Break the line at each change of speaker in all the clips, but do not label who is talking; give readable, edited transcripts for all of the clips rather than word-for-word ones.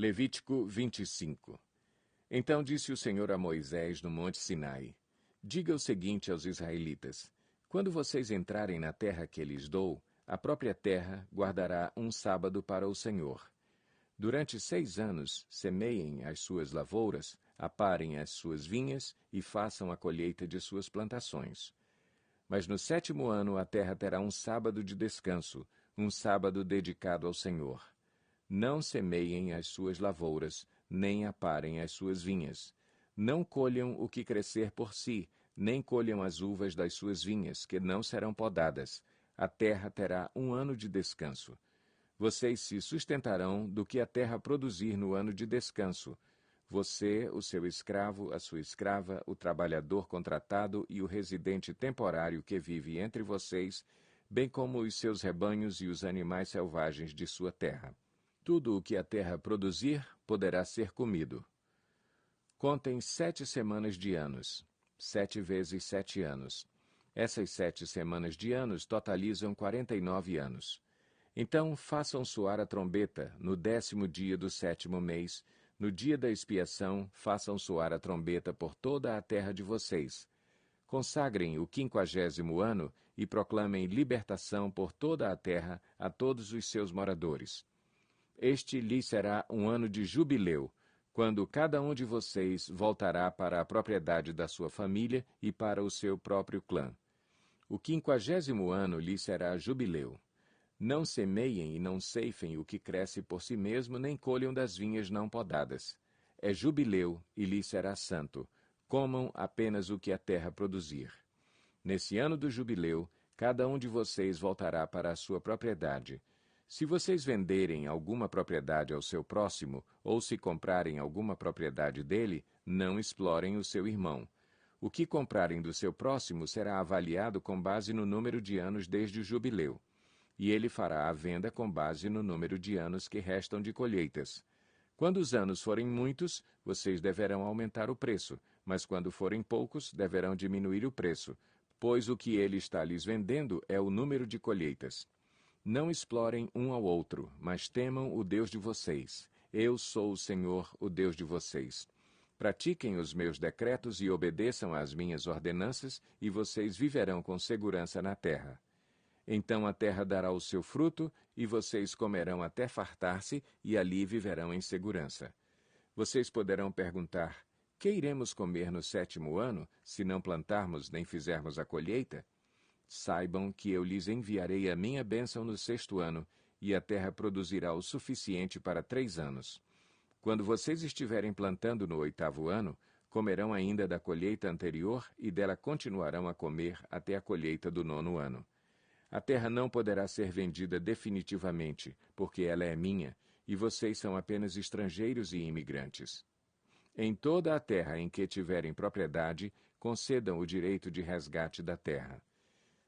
Levítico 25. Então disse o Senhor a Moisés no monte Sinai: Diga o seguinte aos israelitas: Quando vocês entrarem na terra que lhes dou, a própria terra guardará um sábado para o Senhor. Durante 6 anos, semeiem as suas lavouras, aparem as suas vinhas e façam a colheita de suas plantações. Mas no 7º ano a terra terá um sábado de descanso, um sábado dedicado ao Senhor. Não semeiem as suas lavouras, nem aparem as suas vinhas. Não colham o que crescer por si, nem colham as uvas das suas vinhas, que não serão podadas. A terra terá um ano de descanso. Vocês se sustentarão do que a terra produzir no ano de descanso. Você, o seu escravo, a sua escrava, o trabalhador contratado e o residente temporário que vive entre vocês, bem como os seus rebanhos e os animais selvagens de sua terra. Tudo o que a terra produzir poderá ser comido. Contem 7 semanas de anos. 7 vezes 7 anos. Essas 7 semanas de anos totalizam 49 anos. Então façam soar a trombeta no 10º dia do 7º mês. No dia da expiação, façam soar a trombeta por toda a terra de vocês. Consagrem o 50º ano e proclamem libertação por toda a terra a todos os seus moradores. Este lhes será um ano de jubileu, quando cada um de vocês voltará para a propriedade da sua família e para o seu próprio clã. O 50º ano lhes será jubileu. Não semeiem e não ceifem o que cresce por si mesmo, nem colham das vinhas não podadas. É jubileu e lhes será santo. Comam apenas o que a terra produzir. Nesse ano do jubileu, cada um de vocês voltará para a sua propriedade. Se vocês venderem alguma propriedade ao seu próximo, ou se comprarem alguma propriedade dele, não explorem o seu irmão. O que comprarem do seu próximo será avaliado com base no número de anos desde o jubileu. E ele fará a venda com base no número de anos que restam de colheitas. Quando os anos forem muitos, vocês deverão aumentar o preço, mas quando forem poucos, deverão diminuir o preço, pois o que ele está lhes vendendo é o número de colheitas. Não explorem um ao outro, mas temam o Deus de vocês. Eu sou o Senhor, o Deus de vocês. Pratiquem os meus decretos e obedeçam às minhas ordenanças, e vocês viverão com segurança na terra. Então a terra dará o seu fruto, e vocês comerão até fartar-se, e ali viverão em segurança. Vocês poderão perguntar: que iremos comer no 7º ano, se não plantarmos nem fizermos a colheita? Saibam que eu lhes enviarei a minha bênção no 6º ano, e a terra produzirá o suficiente para 3 anos. Quando vocês estiverem plantando no 8º ano, comerão ainda da colheita anterior, e dela continuarão a comer até a colheita do 9º ano. A terra não poderá ser vendida definitivamente, porque ela é minha, e vocês são apenas estrangeiros e imigrantes. Em toda a terra em que tiverem propriedade, concedam o direito de resgate da terra.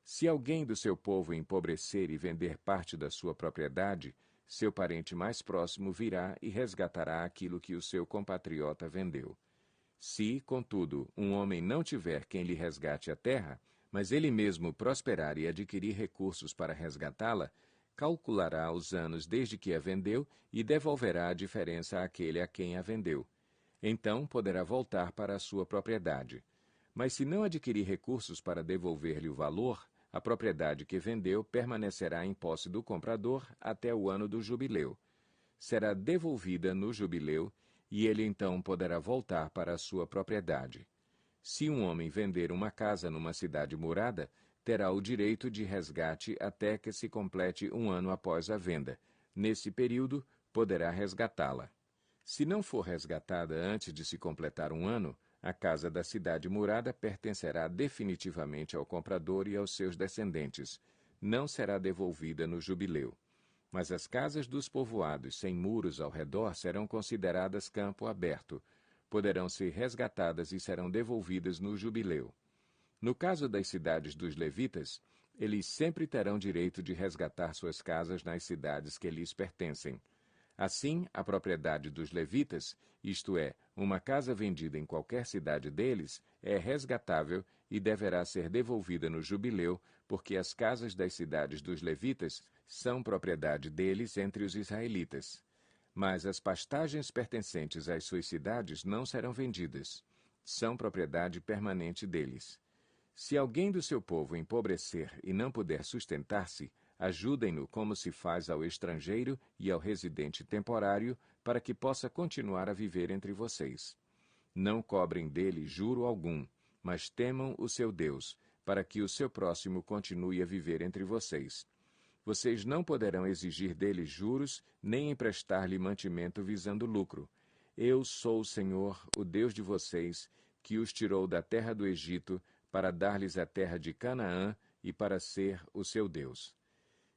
Se alguém do seu povo empobrecer e vender parte da sua propriedade, seu parente mais próximo virá e resgatará aquilo que o seu compatriota vendeu. Se, contudo, um homem não tiver quem lhe resgate a terra, mas ele mesmo prosperar e adquirir recursos para resgatá-la, calculará os anos desde que a vendeu e devolverá a diferença àquele a quem a vendeu. Então poderá voltar para a sua propriedade. Mas se não adquirir recursos para devolver-lhe o valor, a propriedade que vendeu permanecerá em posse do comprador até o ano do jubileu. Será devolvida no jubileu, e ele então poderá voltar para a sua propriedade. Se um homem vender uma casa numa cidade murada, terá o direito de resgate até que se complete um ano após a venda. Nesse período, poderá resgatá-la. Se não for resgatada antes de se completar um ano, a casa da cidade murada pertencerá definitivamente ao comprador e aos seus descendentes. Não será devolvida no jubileu. Mas as casas dos povoados sem muros ao redor serão consideradas campo aberto. Poderão ser resgatadas e serão devolvidas no jubileu. No caso das cidades dos levitas, eles sempre terão direito de resgatar suas casas nas cidades que lhes pertencem. Assim, a propriedade dos levitas, isto é, uma casa vendida em qualquer cidade deles, é resgatável e deverá ser devolvida no jubileu, porque as casas das cidades dos levitas são propriedade deles entre os israelitas. Mas as pastagens pertencentes às suas cidades não serão vendidas. São propriedade permanente deles. Se alguém do seu povo empobrecer e não puder sustentar-se, ajudem-no como se faz ao estrangeiro e ao residente temporário, para que possa continuar a viver entre vocês. Não cobrem dele juro algum, mas temam o seu Deus, para que o seu próximo continue a viver entre vocês. Vocês não poderão exigir dele juros, nem emprestar-lhe mantimento visando lucro. Eu sou o Senhor, o Deus de vocês, que os tirou da terra do Egito, para dar-lhes a terra de Canaã e para ser o seu Deus.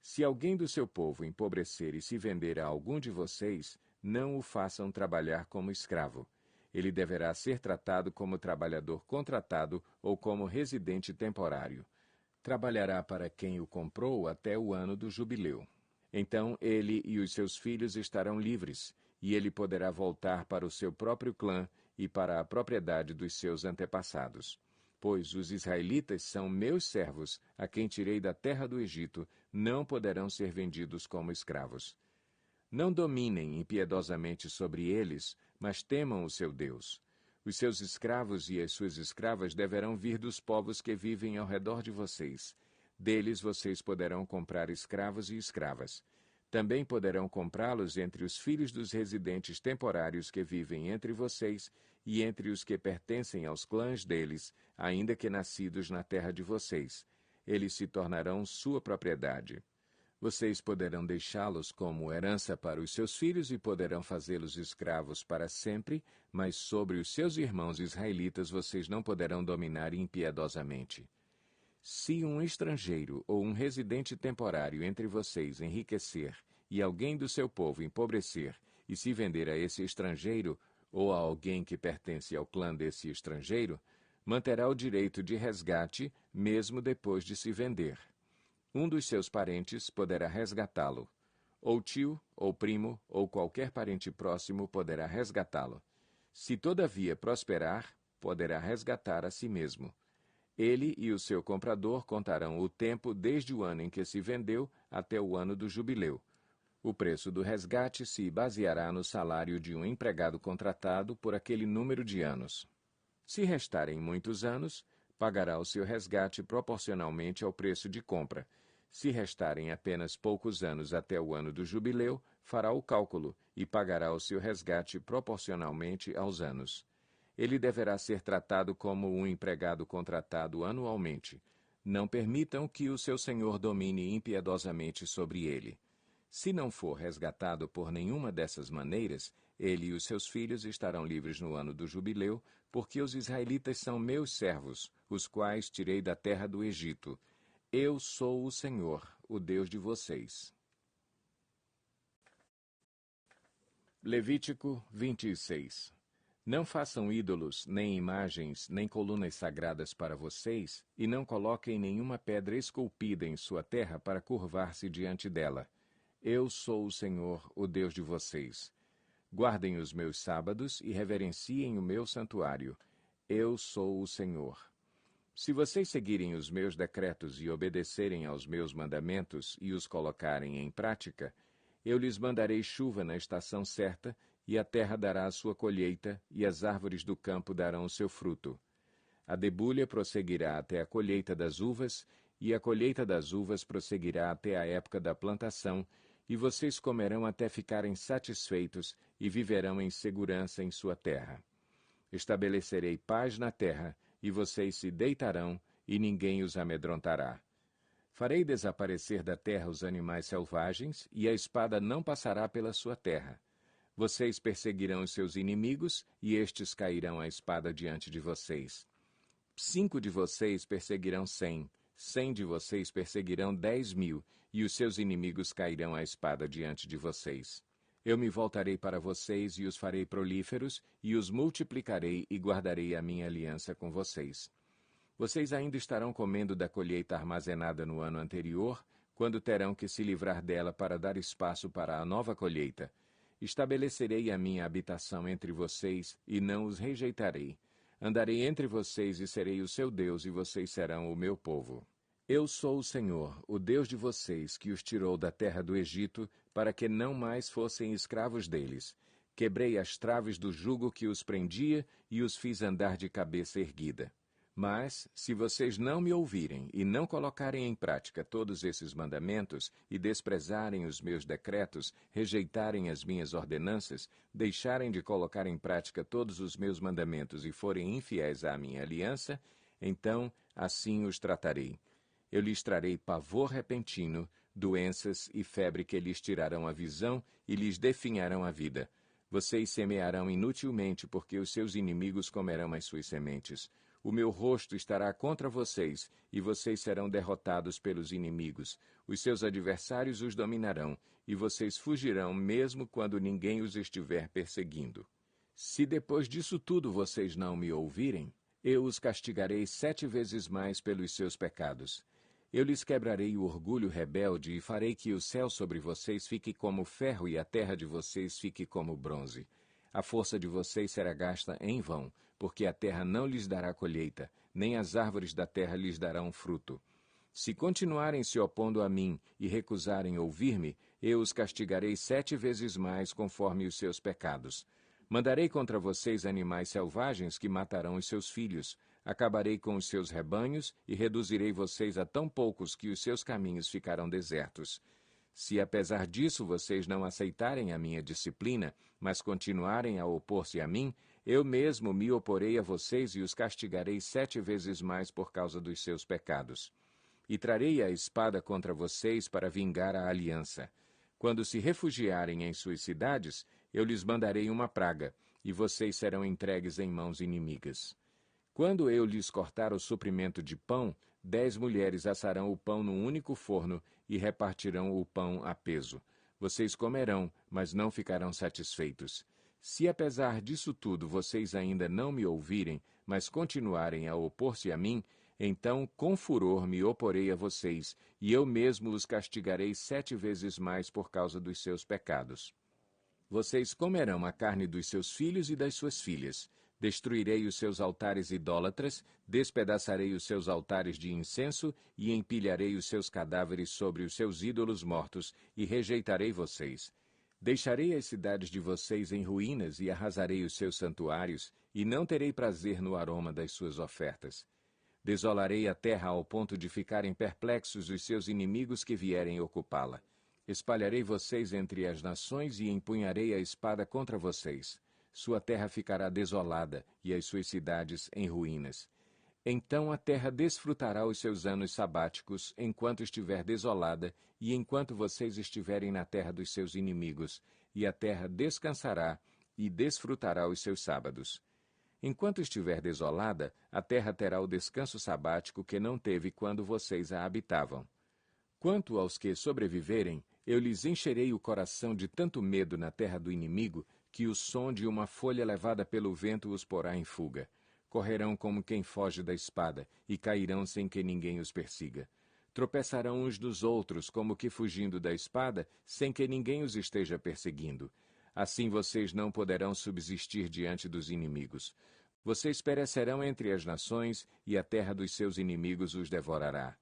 Se alguém do seu povo empobrecer e se vender a algum de vocês, não o façam trabalhar como escravo. Ele deverá ser tratado como trabalhador contratado ou como residente temporário. Trabalhará para quem o comprou até o ano do jubileu. Então ele e os seus filhos estarão livres, e ele poderá voltar para o seu próprio clã e para a propriedade dos seus antepassados. Pois os israelitas são meus servos, a quem tirei da terra do Egito, não poderão ser vendidos como escravos. Não dominem impiedosamente sobre eles, mas temam o seu Deus. Os seus escravos e as suas escravas deverão vir dos povos que vivem ao redor de vocês. Deles vocês poderão comprar escravos e escravas. Também poderão comprá-los entre os filhos dos residentes temporários que vivem entre vocês e entre os que pertencem aos clãs deles, ainda que nascidos na terra de vocês. Eles se tornarão sua propriedade. Vocês poderão deixá-los como herança para os seus filhos e poderão fazê-los escravos para sempre, mas sobre os seus irmãos israelitas vocês não poderão dominar impiedosamente. Se um estrangeiro ou um residente temporário entre vocês enriquecer e alguém do seu povo empobrecer e se vender a esse estrangeiro ou a alguém que pertence ao clã desse estrangeiro, manterá o direito de resgate mesmo depois de se vender. Um dos seus parentes poderá resgatá-lo. Ou tio, ou primo, ou qualquer parente próximo poderá resgatá-lo. Se todavia prosperar, poderá resgatar a si mesmo. Ele e o seu comprador contarão o tempo desde o ano em que se vendeu até o ano do jubileu. O preço do resgate se baseará no salário de um empregado contratado por aquele número de anos. Se restarem muitos anos, pagará o seu resgate proporcionalmente ao preço de compra. Se restarem apenas poucos anos até o ano do jubileu, fará o cálculo e pagará o seu resgate proporcionalmente aos anos. Ele deverá ser tratado como um empregado contratado anualmente. Não permitam que o seu senhor domine impiedosamente sobre ele. Se não for resgatado por nenhuma dessas maneiras, ele e os seus filhos estarão livres no ano do jubileu, porque os israelitas são meus servos, os quais tirei da terra do Egito. Eu sou o Senhor, o Deus de vocês. Levítico 26. Não façam ídolos, nem imagens, nem colunas sagradas para vocês, e não coloquem nenhuma pedra esculpida em sua terra para curvar-se diante dela. Eu sou o Senhor, o Deus de vocês. Guardem os meus sábados e reverenciem o meu santuário. Eu sou o Senhor. Se vocês seguirem os meus decretos e obedecerem aos meus mandamentos e os colocarem em prática, eu lhes mandarei chuva na estação certa, e a terra dará a sua colheita, e as árvores do campo darão o seu fruto. A debulha prosseguirá até a colheita das uvas, e a colheita das uvas prosseguirá até a época da plantação, e vocês comerão até ficarem satisfeitos e viverão em segurança em sua terra. Estabelecerei paz na terra, e vocês se deitarão, e ninguém os amedrontará. Farei desaparecer da terra os animais selvagens, e a espada não passará pela sua terra. Vocês perseguirão os seus inimigos, e estes cairão à espada diante de vocês. 5 de vocês perseguirão 100, 100 de vocês perseguirão 10.000, e os seus inimigos cairão à espada diante de vocês. Eu me voltarei para vocês e os farei prolíferos, e os multiplicarei e guardarei a minha aliança com vocês. Vocês ainda estarão comendo da colheita armazenada no ano anterior, quando terão que se livrar dela para dar espaço para a nova colheita. Estabelecerei a minha habitação entre vocês e não os rejeitarei. Andarei entre vocês e serei o seu Deus, e vocês serão o meu povo. Eu sou o Senhor, o Deus de vocês, que os tirou da terra do Egito, para que não mais fossem escravos deles. Quebrei as traves do jugo que os prendia e os fiz andar de cabeça erguida. Mas, se vocês não me ouvirem e não colocarem em prática todos esses mandamentos e desprezarem os meus decretos, rejeitarem as minhas ordenanças, deixarem de colocar em prática todos os meus mandamentos e forem infiéis à minha aliança, então assim os tratarei. Eu lhes trarei pavor repentino, doenças e febre que lhes tirarão a visão e lhes definharão a vida. Vocês semearão inutilmente, porque os seus inimigos comerão as suas sementes. O meu rosto estará contra vocês, e vocês serão derrotados pelos inimigos. Os seus adversários os dominarão, e vocês fugirão mesmo quando ninguém os estiver perseguindo. Se depois disso tudo vocês não me ouvirem, eu os castigarei 7 vezes mais pelos seus pecados. Eu lhes quebrarei o orgulho rebelde e farei que o céu sobre vocês fique como ferro e a terra de vocês fique como bronze. A força de vocês será gasta em vão, porque a terra não lhes dará colheita, nem as árvores da terra lhes darão fruto. Se continuarem se opondo a mim e recusarem ouvir-me, eu os castigarei 7 vezes mais conforme os seus pecados. Mandarei contra vocês animais selvagens que matarão os seus filhos. Acabarei com os seus rebanhos e reduzirei vocês a tão poucos que os seus caminhos ficarão desertos. Se apesar disso vocês não aceitarem a minha disciplina, mas continuarem a opor-se a mim, eu mesmo me oporei a vocês e os castigarei 7 vezes mais por causa dos seus pecados. E trarei a espada contra vocês para vingar a aliança. Quando se refugiarem em suas cidades, eu lhes mandarei uma praga, e vocês serão entregues em mãos inimigas. Quando eu lhes cortar o suprimento de pão, 10 mulheres assarão o pão num único forno e repartirão o pão a peso. Vocês comerão, mas não ficarão satisfeitos. Se apesar disso tudo vocês ainda não me ouvirem, mas continuarem a opor-se a mim, então com furor me oporei a vocês, e eu mesmo os castigarei 7 vezes mais por causa dos seus pecados. Vocês comerão a carne dos seus filhos e das suas filhas. Destruirei os seus altares idólatras, despedaçarei os seus altares de incenso e empilharei os seus cadáveres sobre os seus ídolos mortos, e rejeitarei vocês. Deixarei as cidades de vocês em ruínas e arrasarei os seus santuários, e não terei prazer no aroma das suas ofertas. Desolarei a terra ao ponto de ficarem perplexos os seus inimigos que vierem ocupá-la. Espalharei vocês entre as nações e empunharei a espada contra vocês. Sua terra ficará desolada e as suas cidades em ruínas. Então a terra desfrutará os seus anos sabáticos enquanto estiver desolada e enquanto vocês estiverem na terra dos seus inimigos, e a terra descansará e desfrutará os seus sábados. Enquanto estiver desolada, a terra terá o descanso sabático que não teve quando vocês a habitavam. Quanto aos que sobreviverem, eu lhes encherei o coração de tanto medo na terra do inimigo, que o som de uma folha levada pelo vento os porá em fuga. Correrão como quem foge da espada, e cairão sem que ninguém os persiga. Tropeçarão uns dos outros, como que fugindo da espada, sem que ninguém os esteja perseguindo. Assim vocês não poderão subsistir diante dos inimigos. Vocês perecerão entre as nações, e a terra dos seus inimigos os devorará.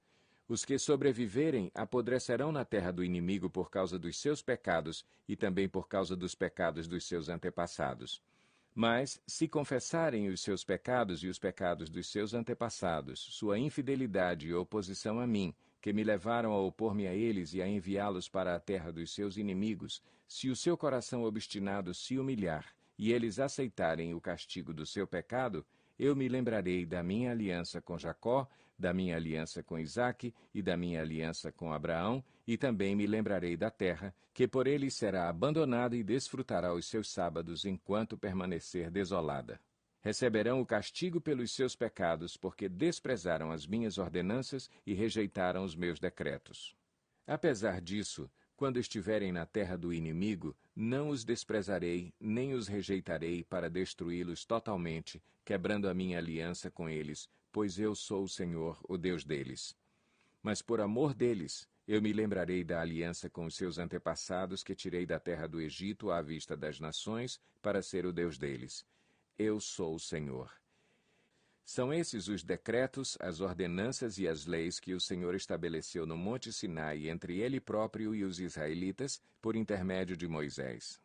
Os que sobreviverem apodrecerão na terra do inimigo por causa dos seus pecados e também por causa dos pecados dos seus antepassados. Mas, se confessarem os seus pecados e os pecados dos seus antepassados, sua infidelidade e oposição a mim, que me levaram a opor-me a eles e a enviá-los para a terra dos seus inimigos, se o seu coração obstinado se humilhar e eles aceitarem o castigo do seu pecado, eu me lembrarei da minha aliança com Jacó, da minha aliança com Isaque e da minha aliança com Abraão, e também me lembrarei da terra, que por eles será abandonada e desfrutará os seus sábados enquanto permanecer desolada. Receberão o castigo pelos seus pecados, porque desprezaram as minhas ordenanças e rejeitaram os meus decretos. Apesar disso, quando estiverem na terra do inimigo, não os desprezarei, nem os rejeitarei para destruí-los totalmente, quebrando a minha aliança com eles, pois eu sou o Senhor, o Deus deles. Mas por amor deles, eu me lembrarei da aliança com os seus antepassados que tirei da terra do Egito à vista das nações, para ser o Deus deles. Eu sou o Senhor. São esses os decretos, as ordenanças e as leis que o Senhor estabeleceu no Monte Sinai entre ele próprio e os israelitas, por intermédio de Moisés.